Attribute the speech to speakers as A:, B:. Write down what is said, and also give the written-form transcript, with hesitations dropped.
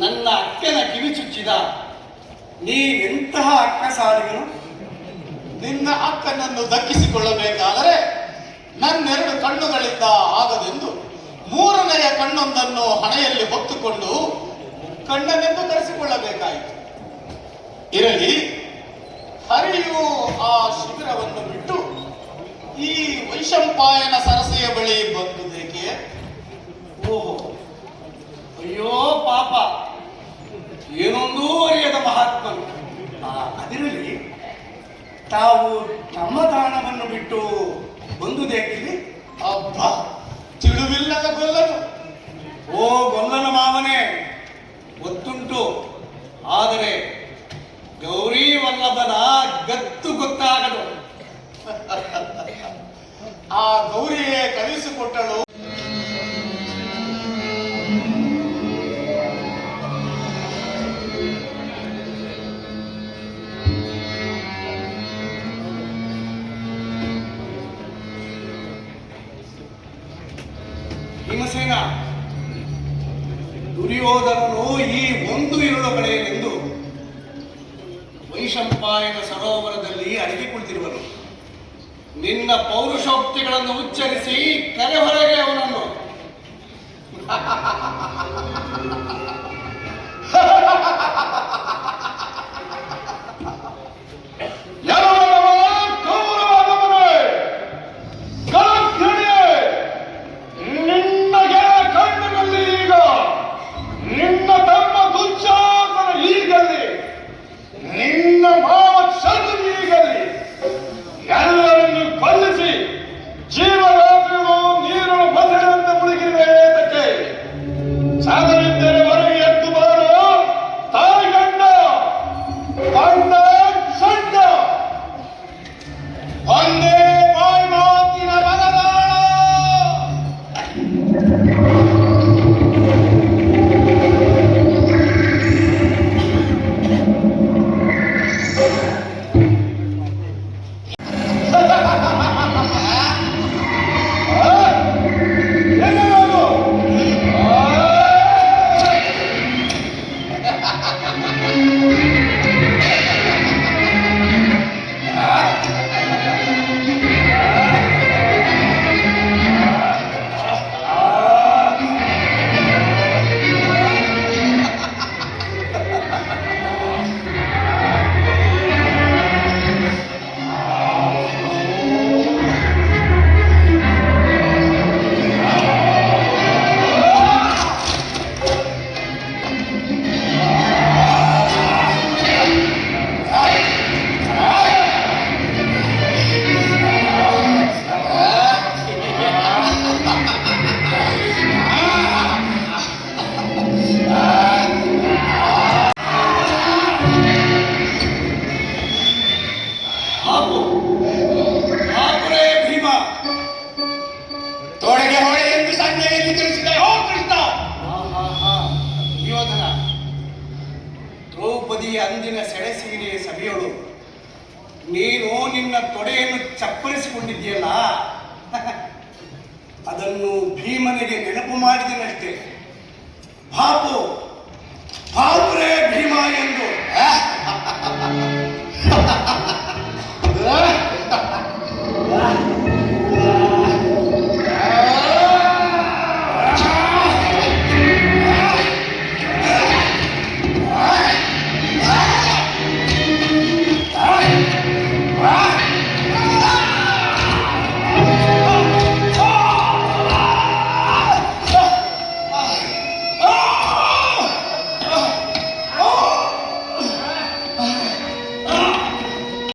A: ನನ್ನ ಅಕ್ಕನ ಕಿವಿ ಚುಚ್ಚಿದ. ನೀನೆಂತಹ ಅಕ್ಕ ಸಾಲಿಗನು?
B: ನಿನ್ನ ಅಕ್ಕನನ್ನು ದಕ್ಕಿಸಿಕೊಳ್ಳಬೇಕಾದರೆ ನನ್ನೆರಡು ಕಣ್ಣುಗಳಿಂದ ಆಗದೆಂದು ಮೂರನೆಯ ಕಣ್ಣೊಂದನ್ನು ಹಣೆಯಲ್ಲಿ ಹೊತ್ತುಕೊಂಡು ಕಣ್ಣನೆಂದು ಕರೆಸಿಕೊಳ್ಳಬೇಕಾಯಿತು. ಇರಲಿ, ಹರಿಯು ಆ ಶಿಬಿರವನ್ನು ಬಿಟ್ಟು ಈ ವೈಶಂಪಾಯನ ಸರಸೆಯ ಬಳಿ ಬಂದುದೇಕೆ?
A: ಓಹೋ, ಅಯ್ಯೋ ಪಾಪ, ಏನೊಂದೂ ಅರಿಯದ ಮಹಾತ್ಮನು. ಅದಿರಲಿ, ತಾವು ತಮ್ಮ ತಾಣವನ್ನು ಬಿಟ್ಟು ಬಂದುದೇಕಿಲ್ಲಿ?
B: ಅಬ್ಬ, ತಿಳಿವಿಲ್ಲದ ಗೊಲ್ಲನು.
A: ಓ ಗೊಲ್ಲನ ಮಾವನೇ, ಗೊತ್ತುಂಟು. ಆದರೆ ಗೌರಿ ವಲ್ಲಭನ ಗತ್ತು ಗೊತ್ತಾಗದು.
B: ಆ ಗೌರಿಯೇ ಕಲಿಸಿಕೊಟ್ಟಳು.
A: ಭೀಮಸೇನ, ದುರ್ಯೋಧನನು ಈ ಒಂದು ಇರುಳ ಕಡೆಯಲೆಂದು ವೈಶಂಪಾಯನ ಸರೋವರದಲ್ಲಿ ಅಡಗಿ ಕುಳಿತಿರುವನು. ನಿನ್ನ ಪೌರುಷೋಕ್ತಿಗಳನ್ನು ಉಚ್ಚರಿಸಿ ಕರೆ ಹೊರಗೆ ಅವನನ್ನು. ಅಂದಿನ ಸೆಳೆಸೀರೆಯ ಸಭೆಯಳು ನೀನು ನಿನ್ನ ತೊಡೆಯನ್ನು ಚಪ್ಪರಿಸಿಕೊಂಡಿದ್ದೀಯಲ್ಲ, ಅದನ್ನು ಭೀಮನಿಗೆ ನೆನಪು ಮಾಡಿದನಷ್ಟೇ. ಭಾಪುರೇ ಭೀಮ ಎಂದು